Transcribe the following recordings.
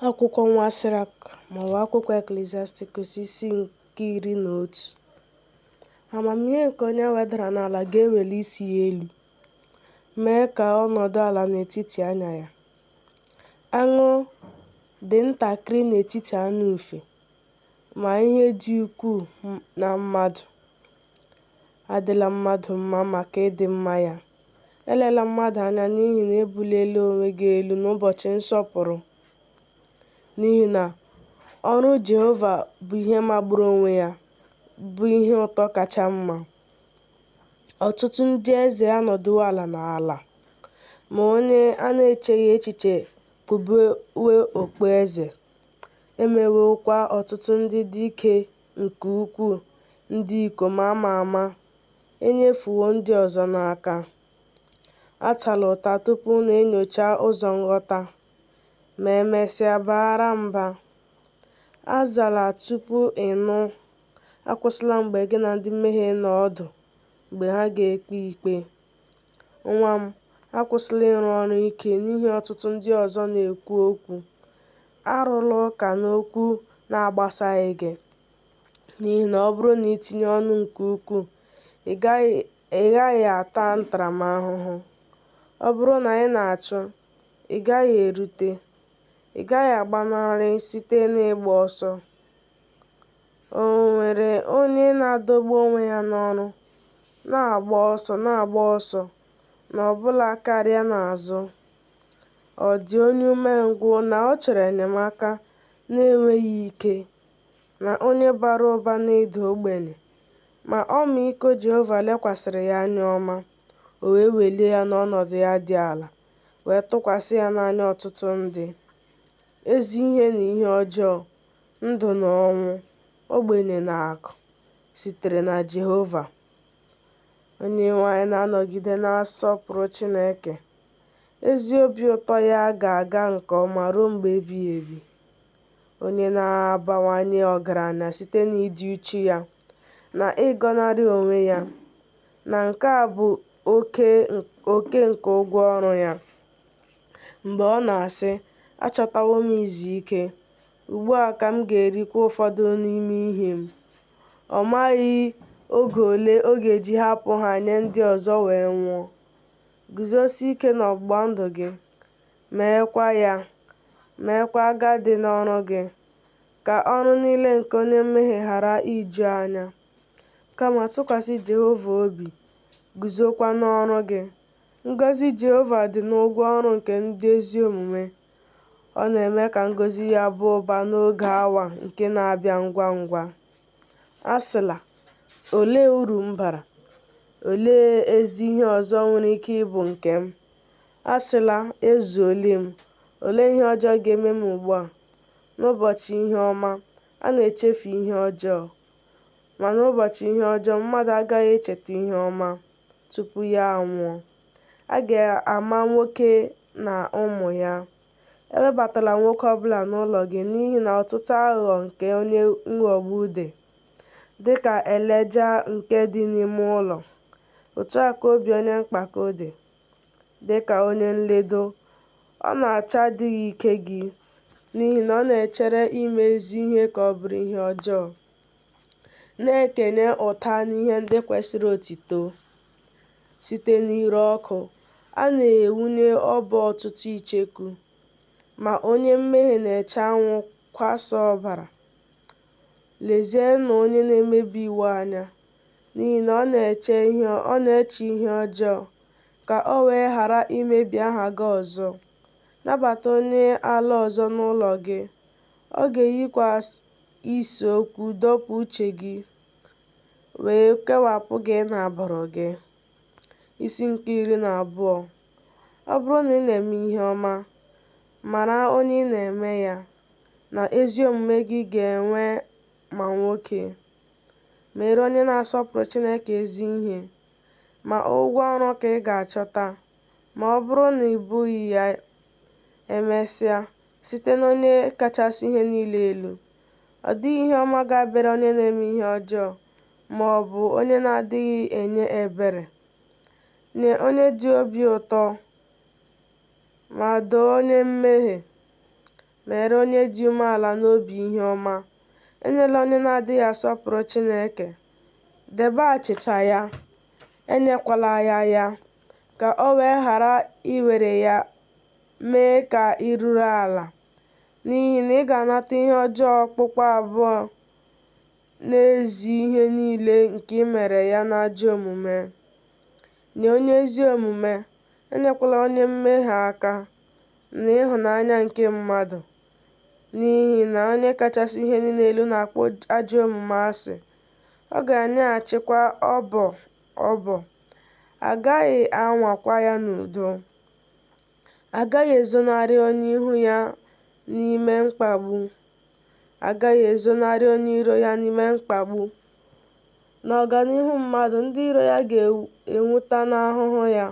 Akwụkwọ Nwa Sirach maọbụ akwụkwọ Eklesiastikọs isi nke 11. Amamihe nke onye wedara n'ala ga-eweli isi ya elu, mee ka ọ nọdụ ala n'etiti anya ya. Aṅụ dị ntakịrị n'etiti anụ ufe, ma ihe dị ukwuu na mmadụ. Adịla mmadụ mma maka ịdị mma ya. Elela mmadụ anya n'ihi na ebuliela onwe gị elu n'ụbọchị nsọpụrụ. N'ihi na ọrụ Jehova bụ ihe magburu onwe ya, bụ ihe ụtọ kacha mma. Ọtụtụ ndị eze anọdụwo ala n'ala, ma onye a na-echeghị echiche kpubewo okpueze. Emewokwa ọtụtụ ndị dike nke ukwuu, ndị ikom ama ama, enyefuwo ndị ọzọ n'aka. Atala ụta tupu na-enyocha ụzọ nghọta, ma emesịa baara mba. Azala tupu ịnụ. Akwụsịla mgbe gị na ndị mmehie nọ ọdụ mgbe ha ga-ekpe ikpe. Nwa m, akwụsịla ịrụ ọrụ ike n'ihi ọtụtụ ndị ọzọ na-ekwu okwu. Arụla ụka n'okwu na-agbasaghị gị, n'ihi na ọ bụrụ na itinye ọnụ nke ukwuu, ị gaghị ata ntaramahụhụ. Ọ bụrụ na ị na-achụ, ị gaghị erute. Ị gaghị agbanarị site n'ịgba ọsọ. O nwere onye na-adọgbu onwe ya n'ọrụ, na-agba ọsọ, na ọbụla karịa n'azụ? Ọ dị onye umengwụ na ọ chọrọ enyemaka na-enweghị ike, na onye bara ụba na-ịda ogbenye? Ma ọmịiko Jehova lekwasịrị ya anya ọma, o wee welie ya n'ọnọdụ ya dị ala, wee tụkwasị ya n'anya ọtụtụ ndị. Ezi ihe na ihe ọjọọ, ndụ na ọnwụ, ogbenye na akụ sitere na Jehova. Onyenwe anyị na-anọgide na-asọpụrụ Chineke. Ezi obi ụtọ ya ga-aga nke ọma ruo mgbe ebighị ebi. Onye na-abawanye ọgaranya site n'ịdị uchu ya na ịgọnarị onwe ya, na nke a bụ oke nke ụgwọ ọrụ ya. Mgbe ọ na-asị, "Achọtawo m izu ike, ugbu a ka m ga-erikwa ụfọdụ n'ime ihe m," ọ maghị oge ole ọ ga-eji hapụ ha nye ndị ọzọ wee nwụọ. Guzosie ike n'ọgbụgba ndụ gị, meekwa agadi n'ọrụ gị, ka ọrụ niile nke onye mmehie ghara iju anya. Kama tụkwasị Jehova obi, guzokwa n'ọrụ gị. Ngọzi Jehova dị n'ụgwọ ọrụ nke ndị ezi omume. Ọ na-eme ka ngọzi ya baa ụba n'oge awa nke na-abịa ngwa ngwa. Asịla, "Olee uru m bara? Olee ezi ihe ọzọ nwere ike ịbụ nke m?" Asịla, "Ezuole m. Olee ihe ọjọọ ga-eme m ugbu a?" N'ụbọchị ihe ọma, a na-echefu ihe ọjọọ. Ma n'ụbọchị ihe ọjọọ, mmadụ agaghị echeta ihe ọma tupu ya anwụọ. A ga-ama nwoke na ụmụ ya. Ewebatala nwoke ọbụla n'ụlọ gị, n'ihi na ọtụtụ aghụghọ nke onye nghọgbu dị. Dịka eleja nke dị n'ime ụlọ, otu a ka obi onye mpako dị. Dịka onye nledo, ọ na-achọ adịghị ike gị, n'ihi na ọ na-echere ime ezi ihe ka ọ bụrụ ihe ọjọọ. Na-ekenye ụta n'ihe ndị kwesịrị otito. Site n'ire ọkụ, a na-ewunye ọbọ ọtụtụ icheku, ma onye mmehie na-eche anwụ kwasa ọbara. Lezienụ onye na-emebi iwu anya, n'ihi na ọ na-eche ihe ọjọọ, ka o wee ghara imebi aha gị ọzọ. Nabata onye ala ọzọ n'ụlọ gị. Ọ ga-eyikwa ise okwu dọpụ uche gị, wee kewapụ gị n'agbụrụ gị. Isi nke 12. Ọ bụrụ na ị na-eme ihe ọma, mara onye ị na-eme ya, na ezi omume gị ga-enwe ma nwoke. Mere onye na-asọpụrụ Chineke ezi ihe, ma ụgwọ ọrụ ka ị ga-achọta. Ma ọ bụrụ na ị bụghị ya, emesịa, site n'Onye kachasị ihe niile elu. Ọ dịghị ihe ọma ga-abịara onye na-eme ihe ọjọọ, ma ọ bụ onye na-adịghị enye ebere. Nye onye dị obi ụtọ, ma doo onye mmehie. mere onye dị umeala n'obi ihe ọma, enyela onye na-adịghị asọpụrụ Chineke. Debe achịcha ya, enyekwala ya ya, ka o wee ghara iwere ya mee ka ị ruru ala, n'ihi na ị ga-anata ihe ọjọọ okpukpu abụọ n'ezi ihe niile nke i mere ya n'ajọ omume. Nye onye ezi omume, enyekwala onye mmehie aka n'ịhụnanya nke mmadụ, n'ihi na Onye kachasị ihe niile elu na-akpọ ajọ omume asị. Ọ ga-enyeghachikwa ọbọ. A gaghị anwakwa ya n'udo. A gaghị ezonarị onye ihu ya n'ime mkpagbu. A gaghị ezonarị onye iro ya n'ime mkpagbu. N'ọganihu mmadụ, ndị iro ya ga-enweta n'ahụhụ ya,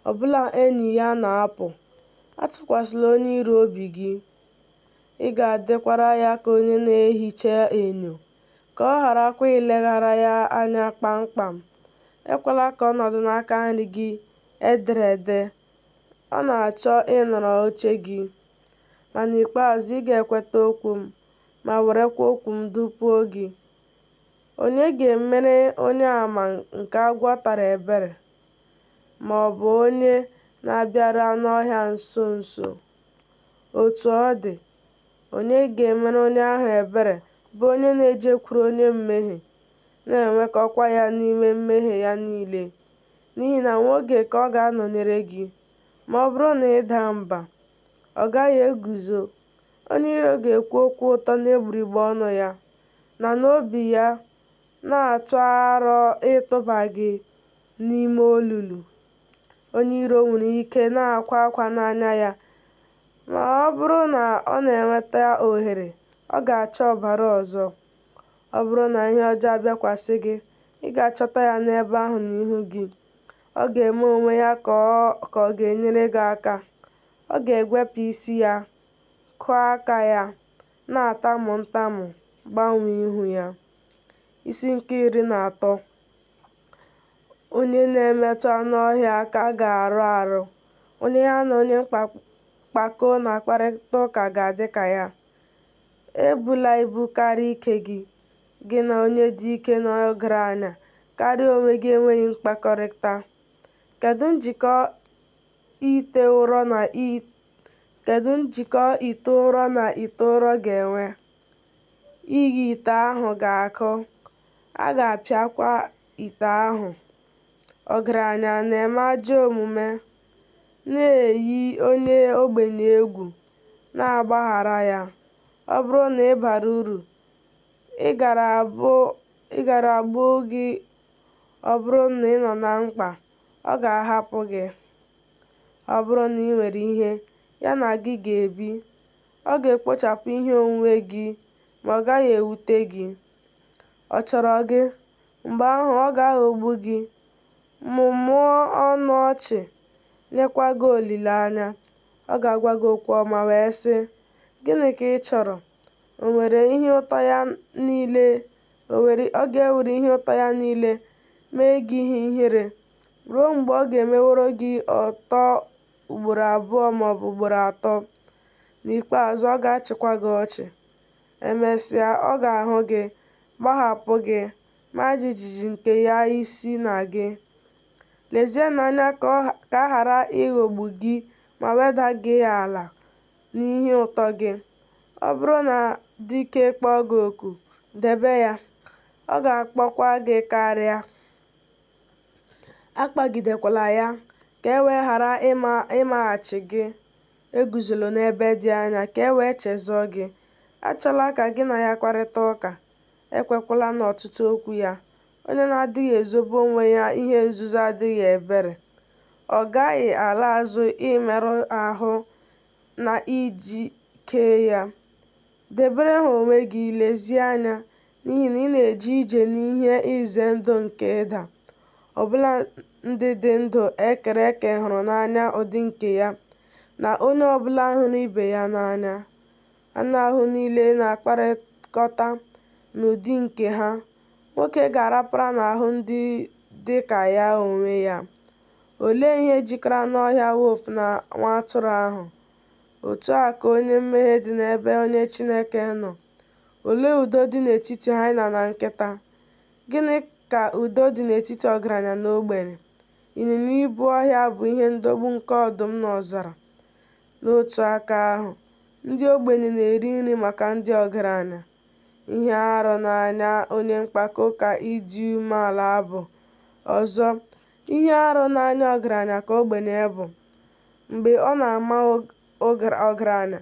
ọbụla enyi ya na-apụ. Atụkwasịla onye iro obi gị. Ị ga-adịkwara ya ka onye na-ehicha enyo, ka ọ gharakwa ileghara ya anya kpamkpam. Ekwela ka ọ nọdụ n'aka nri gị ederede. Ọ na-achọ ịnọrọ oche gị. Ma n'ikpeazụ ị ga-ekweta okwu m, ma werekwa okwu m dupuo gị. Onye ga-emere onye àmà nke agwọ tara ebere, ma ọ bụ onye na-abịaru anụ ọhịa nso nso? Otu ọ dị, onye ga-emere onye ahụ ebere bụ onye na-ejekwuru onye mmehie, na-enwekọkwa ya n'ime mmehie ya niile. N'ihi na nwa oge ka ọ ga-anọnyere gị. Ma ọ bụrụ na ị daa mba, ọ gaghị eguzo. Onye iro ga-ekwu okwu ụtọ n'egbugbere ọnụ ya, na n'obi ya na-atụ aro ịtụba gị n'ime olulu. Onye iro nwere ike na-akwa akwa n'anya ya, ma ọ bụrụ na ọ na-enweta ohere, ọ ga-achọ ọbara ọzọ. Ọ bụrụ na ihe ọjọọ abịakwasị gị, ị ga-achọta ya n'ebe ahụ n'ihu gị. Ọ ga-eme onwe ya ka ọ ga-enyere gị aka. Ọ ga-egwepụ isi ya, kụọ aka ya, na-atamu ntamu, gbanwee ihu ya. Isi nke 13. Onye na-emetụ anụ ọhịa aka ga-arụ arụ. Onye ya na onye mpako na-akparịta ụka ga-adị ka ya. Ebula ibu karịa ike gị, gị na onye dị ike n'ọgaranya karịa onwe gị enweghị mkpakọrịta. Kedu njikọ ite ụrọ na ite ụrọ ga-enwe? Iyi ite ahụ ga-akụ, a ga-apịakwa ite ahụ. Ọgaranya na-eme ajọ omume, na-eyi onye ogbenye egwu, na-agbaghara ya. Ọ bụrụ na ị bara uru, ị gara abụ gị. Ọ bụrụ na ị nọ na mkpa, ọ ga-ahapụ gị. Ọ bụrụ na ị nwere ihe, ya na gị ga-ebi. Ọ ga-ekpochapụ ihe onwunwe gị, ma ọ gaghị ewute gị. Ọ chọrọ gị, mgbe ahụ ọ ga-aghọgbu gị, mụmụọ ọnụ ọchị, nyekwa gị olileanya. Ọ ga-agwa gị okwu ọma wee sị, "Gịnị ka ị chọrọ?" Ọ ga-ewere ihe ụtọ ya niile mee gị ihe ihere, ruo mgbe ọ ga-emeworo gị ọtọ ugboro abụọ maọbụ ugboro atọ. N'ikpeazụ, ọ ga-achịkwa gị ọchị. Emesịa, ọ ga-ahụ gị, gbahapụ gị, maa jijiji nke ya isi na gị. Lezienụ anya ka a ghara ịghọgbu gị ma weda gị ala n'ihe ụtọ gị. Ọ bụrụ na dike kpọọ gị oku, debe ya. Ọ ga-akpọkwa gị karịa. Akpagidekwala ya, ka e wee ghara ịmaghachi gị. Eguzola n'ebe dị anya ka e wee chezọọ gị. Achọla ka gị na ya kparịta ụka. Ekwekwala n'ọtụtụ okwu ya. Onye na-adịghị ezobe onwe ya ihe nzuzo adịghị ebere. Ọ gaghị ala azụ imerụ ahụ na iji kee ya. Debere ha onwe gị, lezie anya, n'ihi na ị na-eje ije n'ihe ize ndụ nke ịda. Ọbụla ndị dị ndụ ekere eke hụrụ n'anya ụdị nke ya, na onye ọbụla hụrụ ibe ya n'anya. Anụ ahụ niile na-akpakọrịta n'ụdị nke ha. Nwoke ga-arapara n'ahụ ndị dị ka ya onwe ya. Olee ihe jikọrọ anụ ọhịa wolf na nwa atụrụ ahụ? otu a ka onye mmehie dị n'ebe onye Chineke nọ. Olee udo dị n'etiti hyena na nkịta? Gịnị ka udo dị n'etiti ọgaranya na ogbenye? Ịnyịnya ibu ọhịa bụ ihe ndọgbu nke ọdụm n'ọzara. N'otu aka ahụ, ndị ogbenye na-eri nri maka ndị ọgaranya. Ihe arụ n'anya onye mpako ka ịdị umeala bụ. Ọzọ, ihe arụ n'anya ọgaranya ka ogbenye bụ. Mgbe ọ na-ama ọgaranya,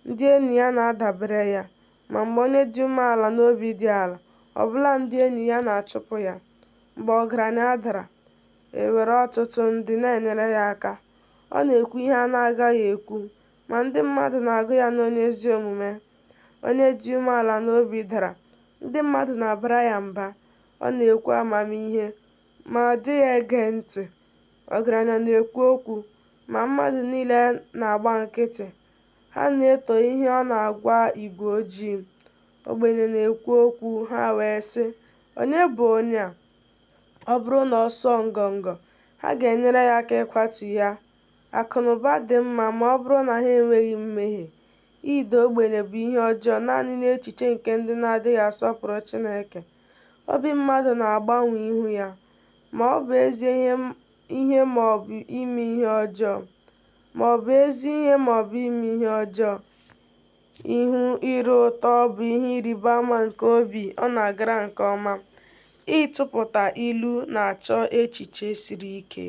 ndị enyi ya na-adabere ya, ma mgbe onye dị umeala n'obi dị ala, ọbụla ndị enyi ya na-achụpụ ya. Mgbe ọgaranya dara, e were ọtụtụ ndị na-enyere ya aka. Ọ na-ekwu ihe a na-agaghị ekwu, ma ndị mmadụ na-agụ ya n'onye ezi omume. Onye dị umeala n'obi dara, ndị mmadụ na-abara ya mba. Ọ na-ekwu amamihe, ma ọ dịghị ege ntị. Ọgaranya na-ekwu okwu, ma mmadụ niile na-agba nkịtị. Ha na-eto ihe ọ na-agwa igwe ojii. Ogbenye na-ekwu okwu, ha wee sị, "Onye bụ onye a?" Ọ bụrụ na ọ sọọ ngọngọ, ha ga-enyere ya aka ịkwatu ya. Akụnụba dị mma ma ọ bụrụ na ha enweghị mmehie. Ịda ogbenye bụ ihe ọjọọ naanị n'echiche nke ndị na-adịghị asọpụrụ Chineke. Obi mmadụ na-agbanwe ihu ya, ma ọ bụ ezi ihe ma ọ bụ ime ihe ọjọọ. Ma ọ bụ ezi ihe ma ọ bụ ime ihe ọjọọ. Ihu ire ụtọ bụ ihe ịrịba ama nke obi ọ na-agara nke ọma. Ịtụpụta ilu na-achọ echiche siri ike.